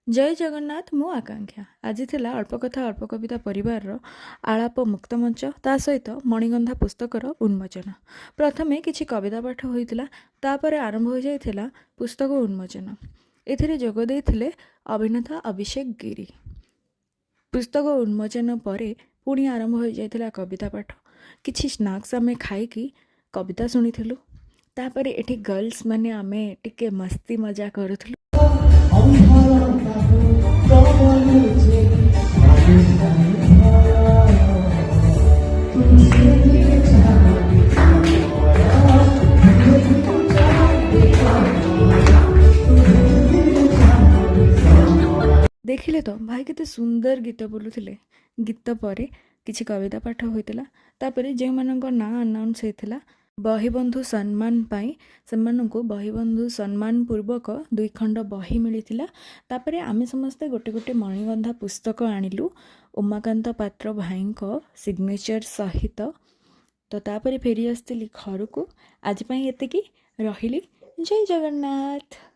ଜୟ ଜଗନ୍ନାଥ। ମୁଁ ଆକାଂକ୍ଷା। ଆଜି ଥିଲା ଅଳ୍ପ କଥା ଅଳ୍ପ କବିତା ପରିବାରର ଆଳାପ ମୁକ୍ତମଞ୍ଚ, ତା ସହିତ ମଣିଗନ୍ଧା ପୁସ୍ତକର ଉନ୍ମୋଚନ। ପ୍ରଥମେ କିଛି କବିତା ପାଠ ହୋଇଥିଲା, ତାପରେ ଆରମ୍ଭ ହୋଇଯାଇଥିଲା ପୁସ୍ତକ ଉନ୍ମୋଚନ। ଏଥିରେ ଯୋଗ ଦେଇଥିଲେ ଅଭିନେତା ଅଭିଷେକ ଗିରି। ପୁସ୍ତକ ଉନ୍ମୋଚନ ପରେ ପୁଣି ଆରମ୍ଭ ହୋଇଯାଇଥିଲା କବିତା ପାଠ। କିଛି ସ୍ନାକ୍ସ ଆମେ ଖାଇକି କବିତା ଶୁଣିଥିଲୁ। ତାପରେ ଏଠି ଗର୍ଲସ ମାନେ ଆମେ ଟିକେ ମସ୍ତି ମଜା କରୁଥିଲୁ। ଦେଖିଲେ ତ ଭାଇ କେତେ ସୁନ୍ଦର ଗୀତ ବୋଲୁଥିଲେ। ଗୀତ ପରେ କିଛି କବିତା ପାଠ ହୋଇଥିଲା। ତାପରେ ଯେଉଁମାନଙ୍କ ନାଁ ଆନାଉନ୍ସ ହେଇଥିଲା ବହିବନ୍ଧୁ ସମ୍ମାନ ପାଇଁ, ସେମାନଙ୍କୁ ବହିବନ୍ଧୁ ସମ୍ମାନ ପୂର୍ବକ 2 ଖଣ୍ଡ ବହି ମିଳିଥିଲା। ତାପରେ ଆମେ ସମସ୍ତେ ଗୋଟେ ଗୋଟେ ମଣିଗନ୍ଧା ପୁସ୍ତକ ଆଣିଲୁ ଉମାକାନ୍ତ ପାତ୍ର ଭାଇଙ୍କ ସିଗ୍ନେଚର ସହିତ। ତ ତାପରେ ଫେରି ଆସିଥିଲି ଘରକୁ। ଆଜି ପାଇଁ ଏତିକି। ରହିଲି। ଜୟ ଜଗନ୍ନାଥ।